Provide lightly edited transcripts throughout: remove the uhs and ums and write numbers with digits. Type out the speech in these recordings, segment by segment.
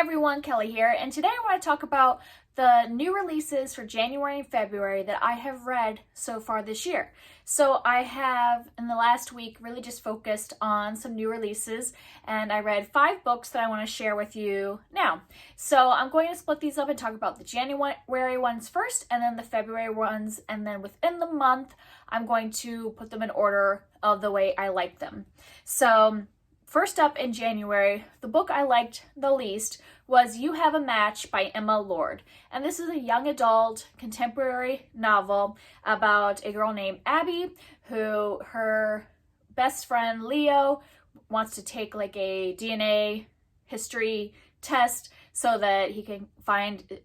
everyone, Kelly here, and today I want to talk about the new releases for January and February that I have read so far this year. So I have, in the last week, really just focused on some new releases, and I read 5 books that I want to share with you now. So I'm going to split these up and talk about the January ones first, and then the February ones, and then within the month, I'm going to put them in order of the way I like them. So first up in January, the book I liked the least was You Have a Match by Emma Lord. And this is a young adult contemporary novel about a girl named Abby who her best friend Leo wants to take like a DNA history test so that he can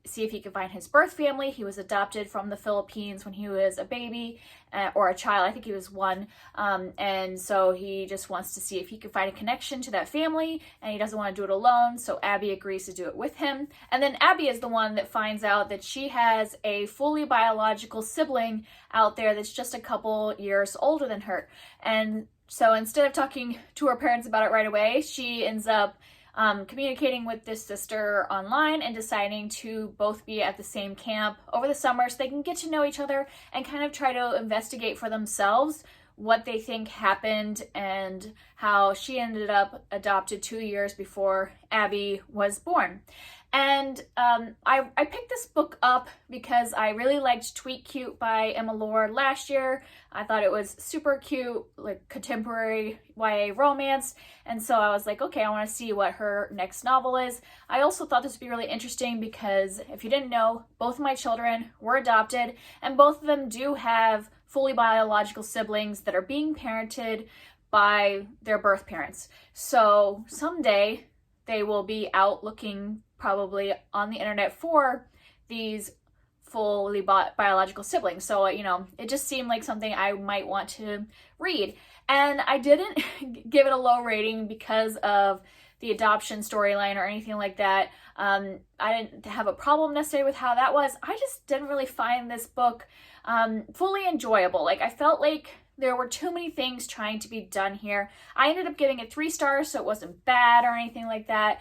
see if he can find his birth family. He was adopted from the Philippines when he was a baby or a child. I think he was 1. And so he just wants to see if he can find a connection to that family, and he doesn't want to do it alone. So Abby agrees to do it with him. And then Abby is the one that finds out that she has a fully biological sibling out there that's just a couple years older than her. And so instead of talking to her parents about it right away, she ends up communicating with this sister online and deciding to both be at the same camp over the summer so they can get to know each other and kind of try to investigate for themselves what they think happened and how she ended up adopted 2 years before Abby was born. And I picked this book up because I really liked Tweet Cute by Emma Lord last year. I thought it was super cute, like contemporary YA romance. And so I was like, okay, I want to see what her next novel is. I also thought this would be really interesting because if you didn't know, both of my children were adopted, and both of them do have fully biological siblings that are being parented by their birth parents. So someday they will be out looking probably on the internet for these fully biological siblings. So, it just seemed like something I might want to read. And I didn't give it a low rating because of the adoption storyline or anything like that. I didn't have a problem necessarily with how that was. I just didn't really find this book fully enjoyable. Like, I felt like there were too many things trying to be done here. I ended up giving it 3 stars, so it wasn't bad or anything like that.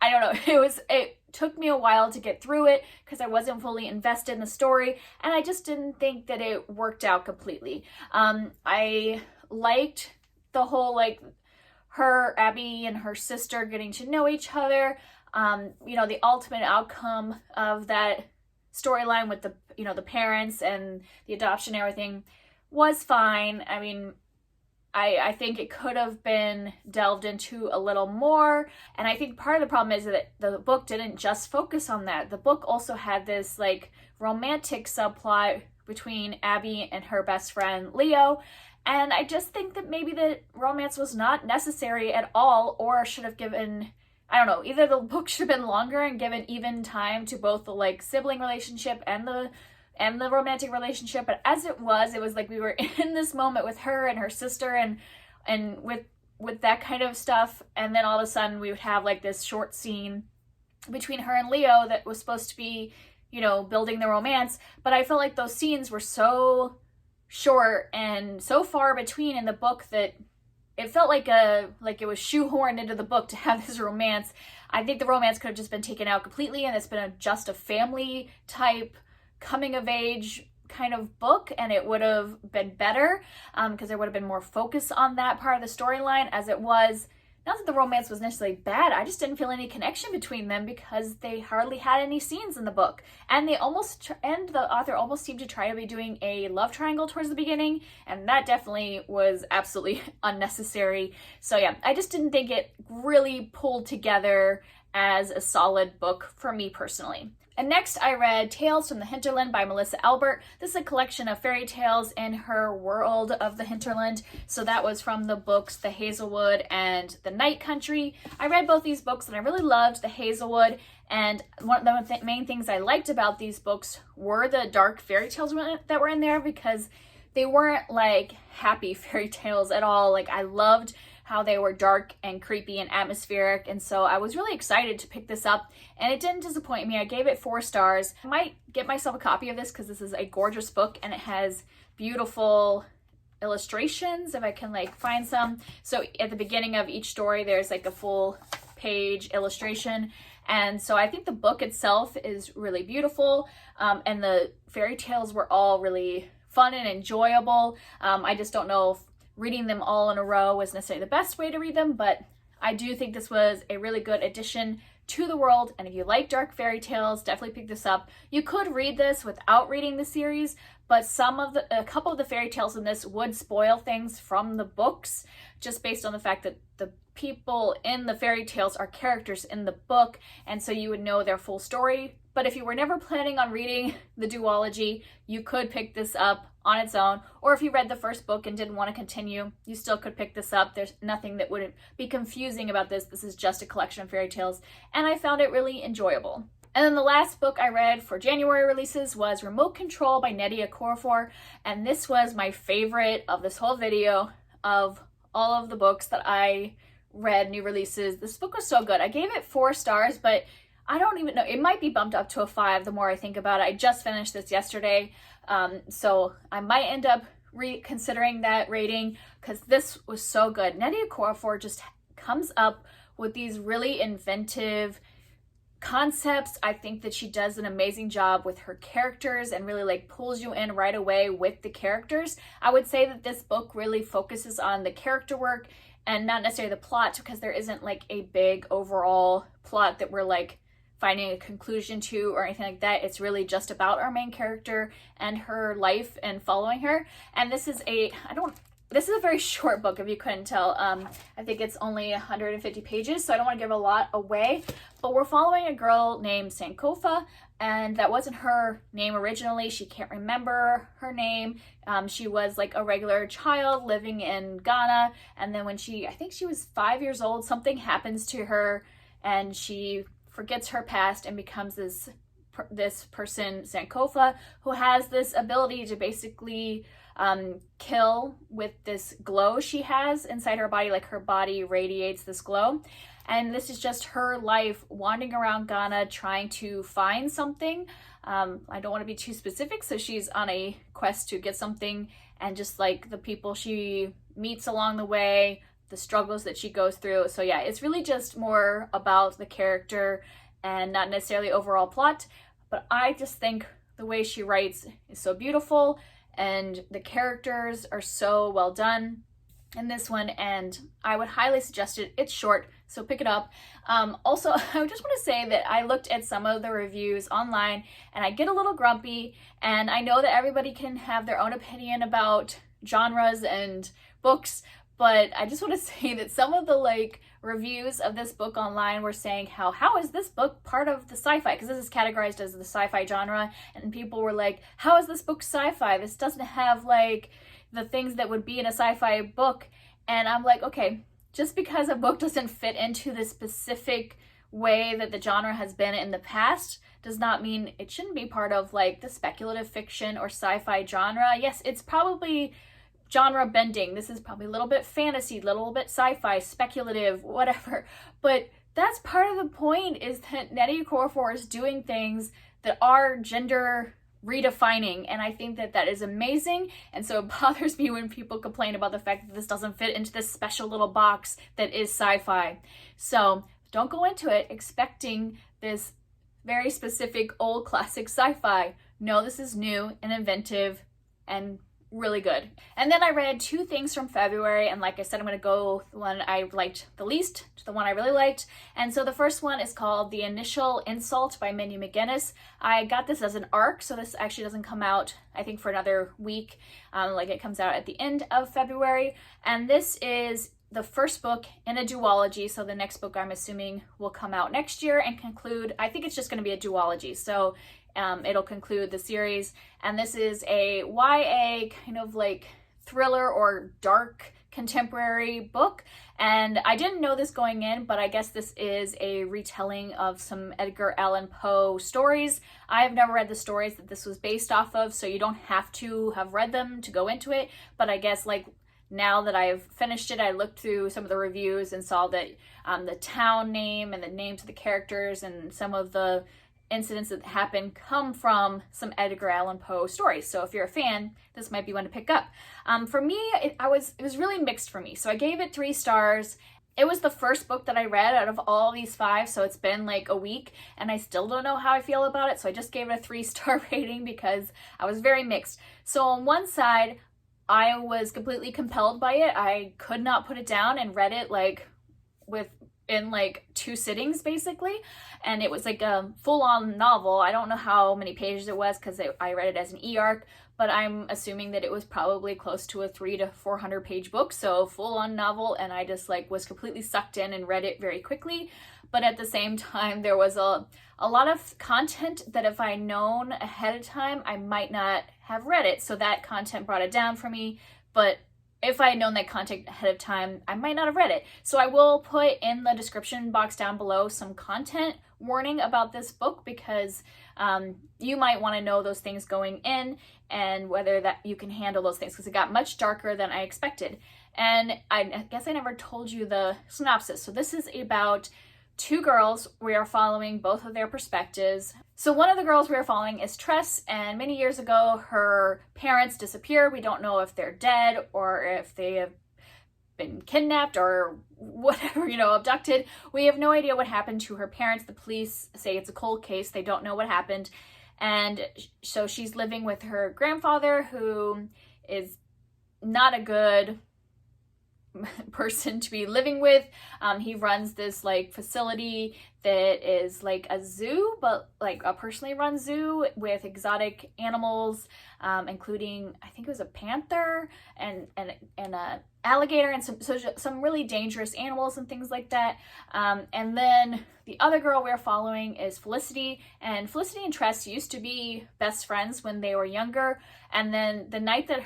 I don't know, it took me a while to get through it because I wasn't fully invested in the story, and I just didn't think that it worked out completely. I liked the whole, Abby and her sister getting to know each other. The ultimate outcome of that storyline with the parents and the adoption and everything was fine. I mean, I think it could have been delved into a little more, and I think part of the problem is that the book didn't just focus on that. The book also had this romantic subplot between Abby and her best friend Leo, and I just think that maybe the romance was not necessary at all, or should have given, I don't know, either the book should have been longer and given even time to both the sibling relationship and the romantic relationship. But as it was like we were in this moment with her and her sister and with that kind of stuff, and then all of a sudden we would have this short scene between her and Leo that was supposed to be building the romance, but I felt like those scenes were so short and so far between in the book that it felt like it was shoehorned into the book to have this romance. I think the romance could have just been taken out completely, and it's been just a family type coming of age kind of book, and it would have been better because there would have been more focus on that part of the storyline. As it was, not that the romance was necessarily bad, I just didn't feel any connection between them because they hardly had any scenes in the book, and the author almost seemed to try to be doing a love triangle towards the beginning, and that definitely was absolutely unnecessary. So yeah, I just didn't think it really pulled together as a solid book for me personally. And next I read Tales from the Hinterland by Melissa Albert. This is a collection of fairy tales in her world of the Hinterland. So that was from the books The Hazelwood and The Night Country. I read both these books and I really loved The Hazelwood. And one of the main things I liked about these books were the dark fairy tales that were in there, because they weren't happy fairy tales at all. I loved how they were dark and creepy and atmospheric, and so I was really excited to pick this up, and it didn't disappoint me. I gave it 4 stars. I might get myself a copy of this because this is a gorgeous book and it has beautiful illustrations if I can find some. So at the beginning of each story there's a full 6-page illustration. And so I think the book itself is really beautiful, and the fairy tales were all really fun and enjoyable. I just don't know if reading them all in a row was necessarily the best way to read them, but I do think this was a really good addition to the world, and if you like dark fairy tales, definitely pick this up. You could read this without reading the series, but a couple of the fairy tales in this would spoil things from the books, just based on the fact that the people in the fairy tales are characters in the book, and so you would know their full story. But if you were never planning on reading the duology, you could pick this up on its own, or if you read the first book and didn't want to continue, you still could pick this up. There's nothing that would be confusing about this. This is just a collection of fairy tales, and I found it really enjoyable. And then the last book I read for January releases was Remote Control by Nnedi Okorafor, and this was my favorite of this whole video of all of the books that I read, new releases. This book was so good. I gave it 4 stars, but I don't even know. It might be bumped up to a 5 the more I think about it. I just finished this yesterday, so I might end up reconsidering that rating because this was so good. Nnedi Okorafor just comes up with these really inventive concepts. I think that she does an amazing job with her characters and really like pulls you in right away with the characters. I would say that this book really focuses on the character work and not necessarily the plot, because there isn't like a big overall plot that we're like finding a conclusion to or anything like that. It's really just about our main character and her life and following her. And this is a very short book, if you couldn't tell. I think it's only 150 pages, so I don't want to give a lot away. But we're following a girl named Sankofa, and that wasn't her name originally. She can't remember her name. She was like a regular child living in Ghana, and then when I think she was 5 years old, something happens to her, and she forgets her past and becomes this person, Sankofa, who has this ability to basically kill with this glow she has inside her body. Like her body radiates this glow, and this is just her life wandering around Ghana trying to find something. I don't want to be too specific, so she's on a quest to get something, and just like the people she meets along the way, the struggles that she goes through. So yeah, it's really just more about the character and not necessarily overall plot, but I just think the way she writes is so beautiful, and the characters are so well done in this one, and I would highly suggest it. It's short, so pick it up. Also, I just want to say that I looked at some of the reviews online, and I get a little grumpy, and I know that everybody can have their own opinion about genres and books, but I just want to say that some of the like reviews of this book online were saying how is this book part of the sci-fi, because this is categorized as the sci-fi genre, and people were like, how is this book sci-fi? This doesn't have like the things that would be in a sci-fi book. And I'm like, okay, just because a book doesn't fit into the specific way that the genre has been in the past does not mean it shouldn't be part of like the speculative fiction or sci-fi genre. Yes, it's probably genre bending. This is probably a little bit fantasy, a little bit sci-fi, speculative, whatever. But that's part of the point, is that Nnedi Okorafor is doing things that are gender redefining, and I think that that is amazing. And so it bothers me when people complain about the fact that this doesn't fit into this special little box that is sci-fi. So don't go into it expecting this very specific old classic sci-fi. No, this is new and inventive and really good. And then I read 2 things from February, and like I said, I'm going to go the one I liked the least to the one I really liked. And so the first one is called The Initial Insult by Mindy McGinnis. I got this as an ARC, so this actually doesn't come out, I think, for another week. Like it comes out at the end of February, and this is the first book in a duology, so the next book I'm assuming will come out next year and conclude. I think it's just going to be a duology, so it'll conclude the series. And this is a YA kind of like thriller or dark contemporary book, and I didn't know this going in, but I guess this is a retelling of some Edgar Allan Poe stories. I have never read the stories that this was based off of, so you don't have to have read them to go into it, but I guess like now that I've finished it, I looked through some of the reviews and saw that the town name and the names of the characters and some of the incidents that happen come from some Edgar Allan Poe stories. So if you're a fan, this might be one to pick up. For me, it was really mixed for me. So I gave it 3 stars. It was the first book that I read out of all these 5, so it's been like a week and I still don't know how I feel about it, so I just gave it a 3-star rating because I was very mixed. So on one side, I was completely compelled by it. I could not put it down and read it like in like 2 sittings basically, and it was like a full-on novel. I don't know how many pages it was because I read it as an e-arc, but I'm assuming that it was probably close to a 300 to 400 page book, so full-on novel, and I just like was completely sucked in and read it very quickly. But at the same time, there was a lot of content that if I'd known ahead of time, I might not have read it, so that content brought it down for me. But if I had known that content ahead of time, I might not have read it. So I will put in the description box down below some content warning about this book, because you might want to know those things going in and whether that you can handle those things, because it got much darker than I expected. And I guess I never told you the synopsis. So this is about 2 girls. We are following both of their perspectives. So one of the girls we are following is Tress, and many years ago her parents disappeared. We don't know if they're dead or if they have been kidnapped or whatever, abducted. We have no idea what happened to her parents. The police say it's a cold case. They don't know what happened. And so she's living with her grandfather, who is not a good person to be living with. He runs this like facility that is like a zoo, but like a personally run zoo with exotic animals, including, I think it was a panther and a alligator and some really dangerous animals and things like that. And then the other girl we're following is Felicity, and Felicity and Tress used to be best friends when they were younger. And then the night that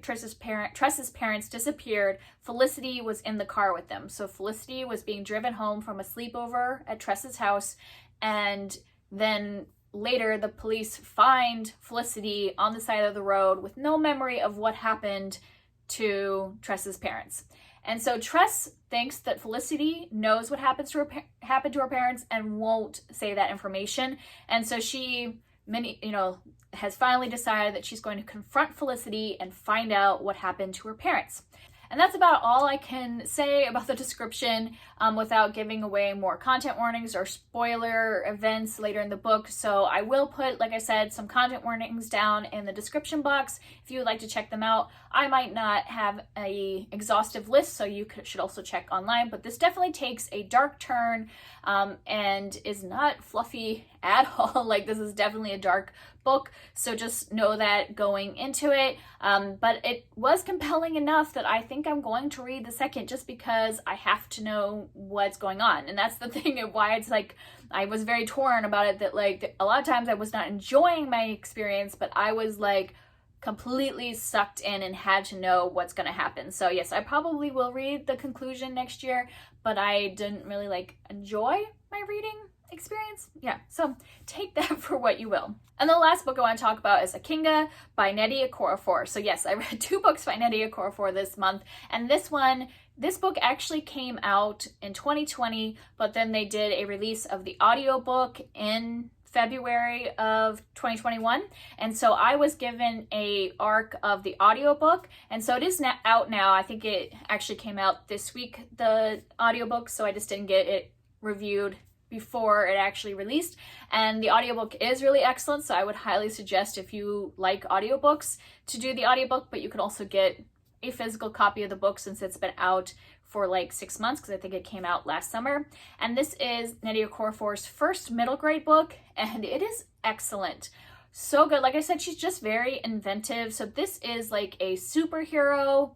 Tress's parents disappeared, Felicity was in the car with them. So Felicity was being driven home from a sleepover at Tress's house, and then later the police find Felicity on the side of the road with no memory of what happened to Tress's parents. And so Tress thinks that Felicity knows what happened to her parents and won't say that information. And so she has finally decided that she's going to confront Felicity and find out what happened to her parents. And that's about all I can say about the description without giving away more content warnings or spoiler events later in the book. So I will put, like I said, some content warnings down in the description box if you would like to check them out. I might not have an exhaustive list, so you should also check online, but this definitely takes a dark turn and is not fluffy at all. Like, this is definitely a dark book, so just know that going into it. But it was compelling enough that I think I'm going to read the second, just because I have to know what's going on. And that's the thing of why it's like I was very torn about it, that like a lot of times I was not enjoying my experience, but I was like completely sucked in and had to know what's going to happen. So yes, I probably will read the conclusion next year, but I didn't really like enjoy my reading experience. Yeah, so take that for what you will. And the last book I want to talk about is Ikenga by Nnedi Okorafor. So yes, I read 2 books by Nnedi Okorafor this month, and this book actually came out in 2020, but then they did a release of the audiobook in February of 2021, and so I was given a arc of the audiobook, and so it is out now. I think it actually came out this week, the audiobook, so I just didn't get it reviewed before it actually released. And the audiobook is really excellent, so I would highly suggest, if you like audiobooks, to do the audiobook, but you can also get a physical copy of the book since it's been out for like 6 months, because I think it came out last summer. And this is Nnedi Okorafor's first middle grade book, and it is excellent. So good. Like I said, she's just very inventive. So this is like a superhero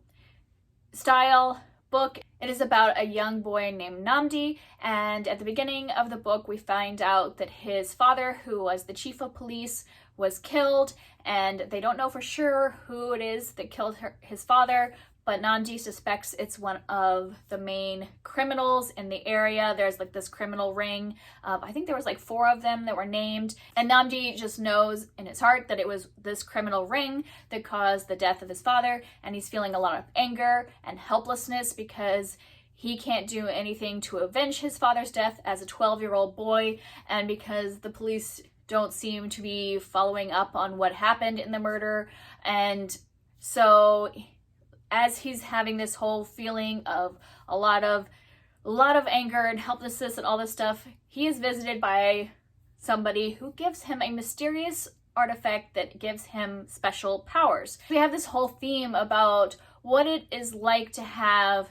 style book. It is about a young boy named Nnedi, and at the beginning of the book we find out that his father, who was the chief of police, was killed, and they don't know for sure who it is that killed his father, but Nnedi suspects it's one of the main criminals in the area. There's like this criminal ring. I think there was like 4 of them that were named, and Nnedi just knows in his heart that it was this criminal ring that caused the death of his father, and he's feeling a lot of anger and helplessness because he can't do anything to avenge his father's death as a 12-year-old boy, and because the police don't seem to be following up on what happened in the murder. And so as he's having this whole feeling of a lot of a lot of anger and helplessness and all this stuff, he is visited by somebody who gives him a mysterious artifact that gives him special powers. We have this whole theme about what it is like to have,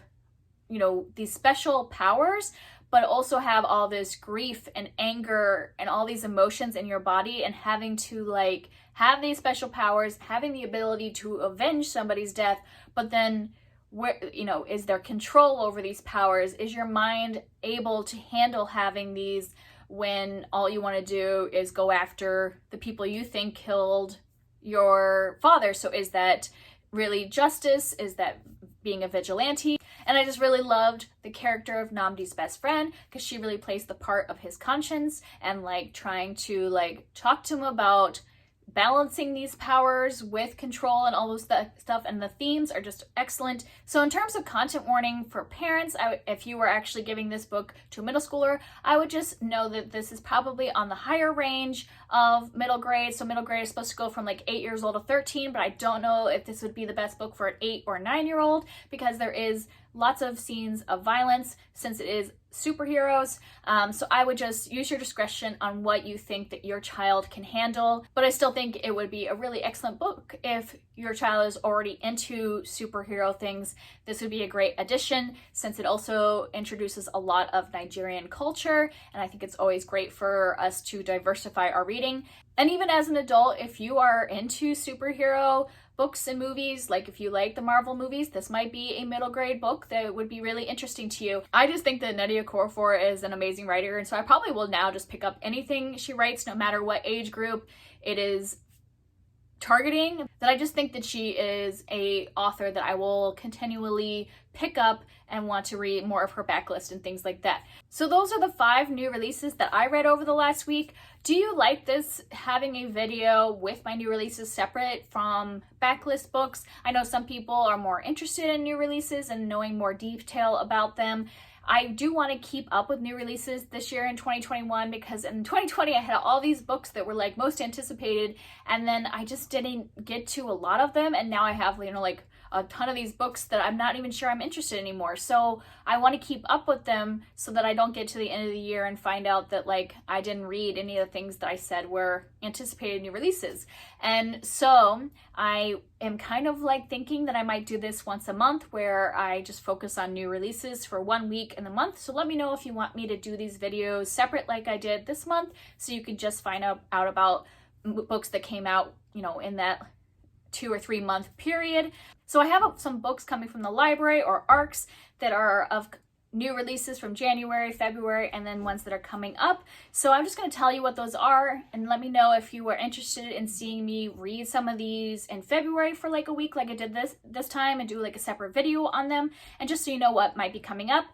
these special powers, but also have all this grief and anger and all these emotions in your body, and having to have these special powers, having the ability to avenge somebody's death, but then is there control over these powers? Is your mind able to handle having these when all you want to do is go after the people you think killed your father? So is that really justice? Is that being a vigilante? And I just really loved the character of Nnedi's best friend, because she really plays the part of his conscience and trying to talk to him about balancing these powers with control and all those stuff, and the themes are just excellent. So in terms of content warning for parents, if you were actually giving this book to a middle schooler, I would just know that this is probably on the higher range of middle grade. So middle grade is supposed to go from 8 years old to 13, but I don't know if this would be the best book for an 8 or 9-year-old, because there is lots of scenes of violence since it is superheroes. So I would just use your discretion on what you think that your child can handle. But I still think it would be a really excellent book if your child is already into superhero things. This would be a great addition, since it also introduces a lot of Nigerian culture, and I think it's always great for us to diversify our reading. And even as an adult, if you are into superhero books and movies, if you like the Marvel movies, this might be a middle grade book that would be really interesting to you. I just think that Nnedi Okorafor is an amazing writer, and so I probably will now just pick up anything she writes, no matter what age group it is targeting. That I just think that she is a author that I will continually pick up and want to read more of her backlist and things like that. So those are the 5 new releases that I read over the last week. Do you like this, having a video with my new releases separate from backlist books? I know some people are more interested in new releases and knowing more detail about them. I do want to keep up with new releases this year in 2021, because in 2020 I had all these books that were most anticipated, and then I just didn't get to a lot of them, and now I have a ton of these books that I'm not even sure I'm interested in anymore. So I want to keep up with them so that I don't get to the end of the year and find out that I didn't read any of the things that I said were anticipated new releases. And so I am kind of thinking that I might do this once a month, where I just focus on new releases for 1 week in the month. So let me know if you want me to do these videos separate like I did this month, so you can just find out about books that came out, in that 2 or 3 month period. So I have some books coming from the library, or ARCs, that are of new releases from January, February, and then ones that are coming up. So I'm just going to tell you what those are, and let me know if you are interested in seeing me read some of these in February for a week like I did this time, and do a separate video on them, and just so you know what might be coming up.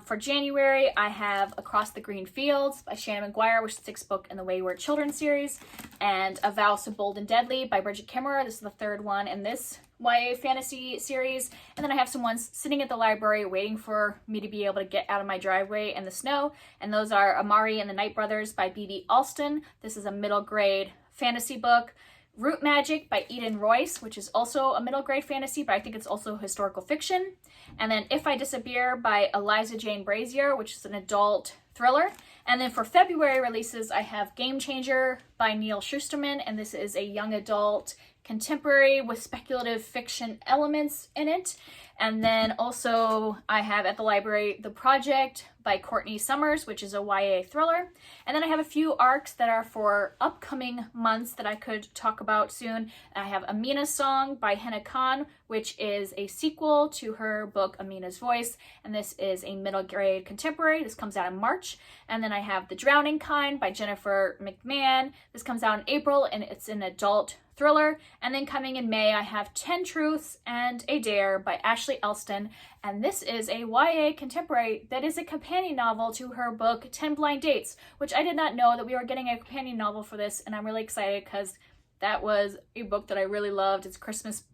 For January, I have Across the Green Fields by Shannon McGuire, which is the 6th book in the Wayward Children series, and A Vow So Bold and Deadly by Bridget Kimmerer. This is the 3rd one in this YA fantasy series. And then I have some ones sitting at the library waiting for me to be able to get out of my driveway in the snow, and those are Amari and the Night Brothers by B.B. Alston. This is a middle grade fantasy book. Root Magic by Eden Royce, which is also a middle grade fantasy, but I think it's also historical fiction. And then If I Disappear by Eliza Jane Brazier, which is an adult thriller. And then for February releases, I have Game Changer by Neil Schusterman, and this is a young adult contemporary with speculative fiction elements in it. And then also I have at the library The Project by Courtney Summers, which is a YA thriller. And then I have a few ARCs that are for upcoming months that I could talk about soon. I have Amina's Song by Henna Khan, which is a sequel to her book Amina's Voice, and this is a middle grade contemporary. This comes out in March. And then I have The Drowning Kind by Jennifer McMahon. This comes out in April, and it's an adult thriller. And then coming in May, I have 10 Truths and a Dare by Ashley Elston, and this is a YA contemporary that is a companion novel to her book 10 Blind Dates, which I did not know that we were getting a companion novel for this, and I'm really excited because that was a book that I really loved. It's a Christmas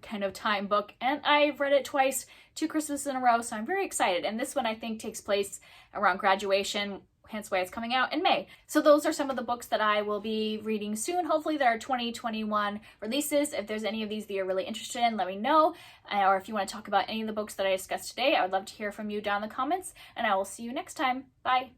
kind of time book, and I've read it twice, 2 Christmases in a row, so I'm very excited. And this one I think takes place around graduation. hence why it's coming out in May. So those are some of the books that I will be reading soon. Hopefully there are 2021 releases. If there's any of these that you're really interested in, let me know. Or if you want to talk about any of the books that I discussed today, I would love to hear from you down in the comments, and I will see you next time. Bye!